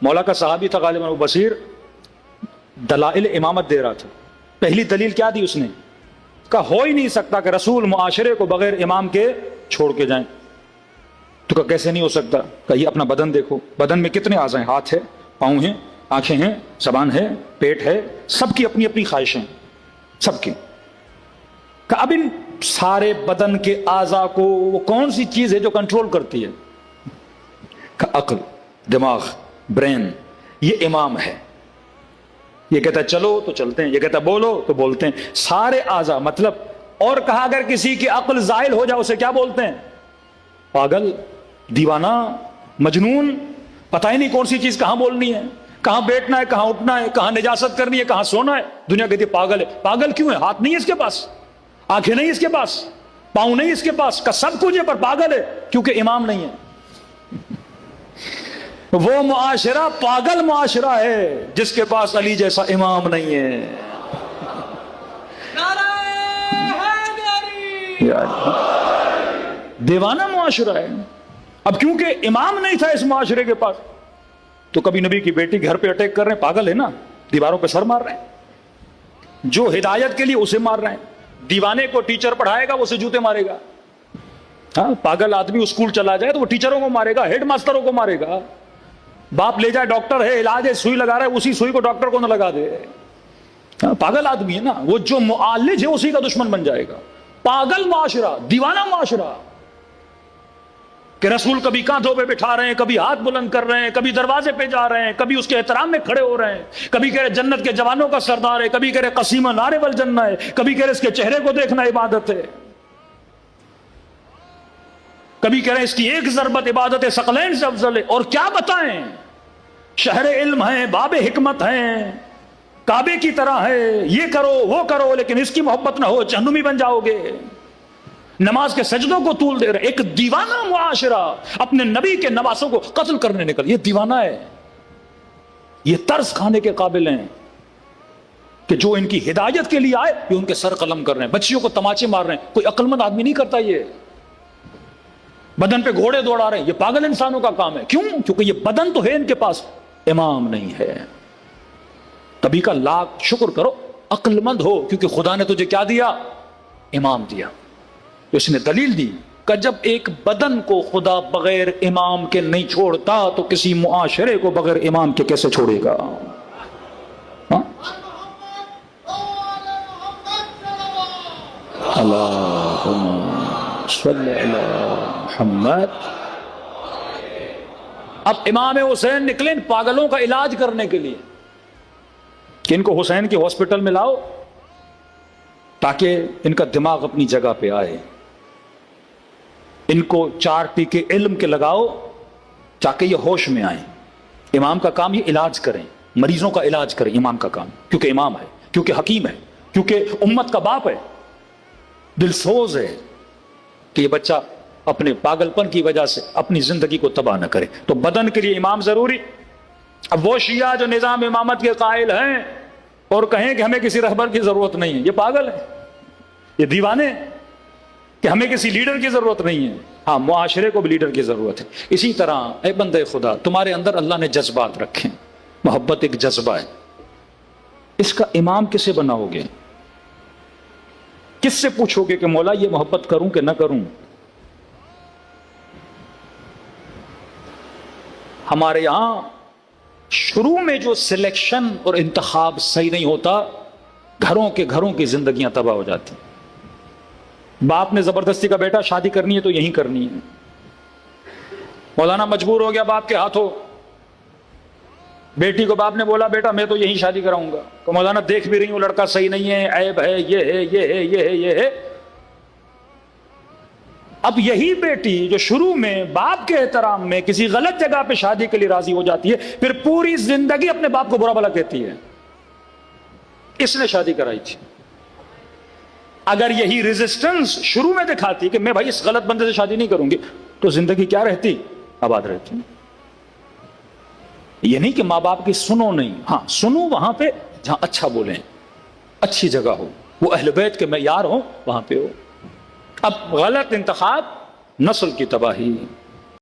مولا کا صحابی تھا غالباً ابو بصیر، دلائل امامت دے رہا تھا. پہلی دلیل کیا دی اس نے؟ کہا ہو ہی نہیں سکتا کہ رسول معاشرے کو بغیر امام کے چھوڑ کے جائیں. تو کہا کیسے نہیں ہو سکتا؟ کہا یہ اپنا بدن دیکھو، بدن میں کتنے اعضاء ہیں؟ ہاتھ ہے، پاؤں ہیں، آنکھیں ہیں، زبان ہے، پیٹ ہے، سب کی اپنی اپنی خواہشیں، سب کی. کہا اب ان سارے بدن کے اعضاء کو وہ کون سی چیز ہے جو کنٹرول کرتی ہے؟ کہا عقل، دماغ، برین. یہ امام ہے. یہ کہتا ہے چلو تو چلتے ہیں، یہ کہتا ہے بولو تو بولتے ہیں. سارے اعضاء مطلب. اور کہا اگر کسی کی عقل زائل ہو جائے اسے کیا بولتے ہیں؟ پاگل، دیوانہ، مجنون. پتہ ہی نہیں کون سی چیز کہاں بولنی ہے، کہاں بیٹھنا ہے، کہاں اٹھنا ہے، کہاں نجاست کرنی ہے، کہاں سونا ہے. دنیا کہتی ہے پاگل ہے. پاگل کیوں ہے؟ ہاتھ نہیں ہے اس کے پاس، آنکھیں نہیں اس کے پاس، پاؤں نہیں اس کے پاس، کا سب کچھ ہے پر پاگل ہے کیونکہ امام نہیں ہے. وہ معاشرہ پاگل معاشرہ ہے جس کے پاس علی جیسا امام نہیں ہے. دیوانہ معاشرہ ہے. اب کیونکہ امام نہیں تھا اس معاشرے کے پاس تو کبھی نبی کی بیٹی گھر پہ اٹیک کر رہے ہیں. پاگل ہے نا، دیواروں پہ سر مار رہے ہیں. جو ہدایت کے لیے اسے مار رہے ہیں. دیوانے کو ٹیچر پڑھائے گا وہ اسے جوتے مارے گا. ہاں، پاگل آدمی اسکول چلا جائے تو وہ ٹیچروں کو مارے گا، ہیڈ ماسٹروں کو مارے گا. باپ لے جائے ڈاکٹر ہے، علاج ہے، سوئی لگا رہا ہے، اسی سوئی کو ڈاکٹر کو نہ لگا دے. پاگل آدمی ہے نا وہ. جو معالج ہے اسی کا دشمن بن جائے گا. پاگل معاشرہ، دیوانہ معاشرہ کہ رسول کبھی کاندھوں پہ بٹھا رہے ہیں، کبھی ہاتھ بلند کر رہے ہیں، کبھی دروازے پہ جا رہے ہیں، کبھی اس کے احترام میں کھڑے ہو رہے ہیں، کبھی کہہ رہے جنت کے جوانوں کا سردار ہے، کبھی کہہ رہے قسیمہ نارے والجنہ ہے، کبھی کہہ رہے اس کے چہرے کو دیکھنا عبادت ہے، کبھی کہہ رہے اس کی ایک ضربت عبادت ہے، ثقلین سے افضل ہے. اور کیا بتائیں، شہر علم ہیں، باب حکمت ہیں، کعبے کی طرح ہے، یہ کرو وہ کرو، لیکن اس کی محبت نہ ہو جہنمی بن جاؤ گے. نماز کے سجدوں کو طول دے رہے. ایک دیوانہ معاشرہ اپنے نبی کے نواسوں کو قتل کرنے نکل. یہ دیوانہ ہے. یہ طرز کھانے کے قابل ہیں کہ جو ان کی ہدایت کے لیے آئے یہ ان کے سر قلم کر رہے ہیں، بچیوں کو تماچے مار رہے ہیں. کوئی عقل مند آدمی نہیں کرتا. یہ بدن پہ گھوڑے دوڑا رہے ہیں. یہ پاگل انسانوں کا کام ہے. کیوں؟ کیونکہ یہ بدن تو ہے ان کے پاس، امام نہیں ہے. کبھی کا لاکھ شکر کرو عقل مند ہو، کیونکہ خدا نے تجھے کیا دیا؟ امام دیا. اس نے دلیل دی کہ جب ایک بدن کو خدا بغیر امام کے نہیں چھوڑتا تو کسی معاشرے کو بغیر امام کے کیسے چھوڑے گا؟ اللہم صلی علی محمد. اب امام حسین نکلے ان پاگلوں کا علاج کرنے کے لیے کہ ان کو حسین کی ہاسپٹل میں لاؤ تاکہ ان کا دماغ اپنی جگہ پہ آئے. ان کو 4 ٹیکے علم کے لگاؤ تاکہ یہ ہوش میں آئیں. امام کا کام یہ علاج کریں، مریضوں کا علاج کریں. امام کا کام، کیونکہ امام ہے، کیونکہ حکیم ہے، کیونکہ امت کا باپ ہے، دل سوز ہے کہ یہ بچہ اپنے پاگل پن کی وجہ سے اپنی زندگی کو تباہ نہ کرے. تو بدن کے لیے امام ضروری. اب وہ شیعہ جو نظام امامت کے قائل ہیں اور کہیں کہ ہمیں کسی رہبر کی ضرورت نہیں ہے، یہ پاگل ہے، یہ دیوانے کہ ہمیں کسی لیڈر کی ضرورت نہیں ہے. ہاں، معاشرے کو بھی لیڈر کی ضرورت ہے. اسی طرح اے بندے خدا، تمہارے اندر اللہ نے جذبات رکھے. محبت ایک جذبہ ہے. اس کا امام کسے بناؤ گے؟ کس سے پوچھو گے کہ مولا یہ محبت کروں کہ نہ کروں؟ ہمارے یہاں شروع میں جو سلیکشن اور انتخاب صحیح نہیں ہوتا، گھروں کی زندگیاں تباہ ہو جاتی. باپ نے زبردستی کا بیٹا شادی کرنی ہے تو یہیں کرنی ہے. مولانا مجبور ہو گیا باپ کے ہاتھوں. بیٹی کو باپ نے بولا بیٹا میں تو یہیں شادی کراؤں گا. تو مولانا دیکھ بھی رہی ہوں لڑکا صحیح نہیں ہے، عیب ہے، یہ ہے، یہ ہے، یہ ہے، یہ ہے. اب یہی بیٹی جو شروع میں باپ کے احترام میں کسی غلط جگہ پہ شادی کے لیے راضی ہو جاتی ہے، پھر پوری زندگی اپنے باپ کو برا بھلا کہتی ہے اس نے شادی کرائی تھی. اگر یہی ریزسٹنس شروع میں دکھاتی کہ میں بھائی اس غلط بندے سے شادی نہیں کروں گی تو زندگی کیا رہتی؟ آباد رہتی. یہ نہیں کہ ماں باپ کی سنو نہیں، ہاں سنو وہاں پہ جہاں اچھا بولیں، اچھی جگہ ہو، وہ اہل بیت کے معیار ہو، وہاں پہ ہو. اب غلط انتخاب نسل کی تباہی.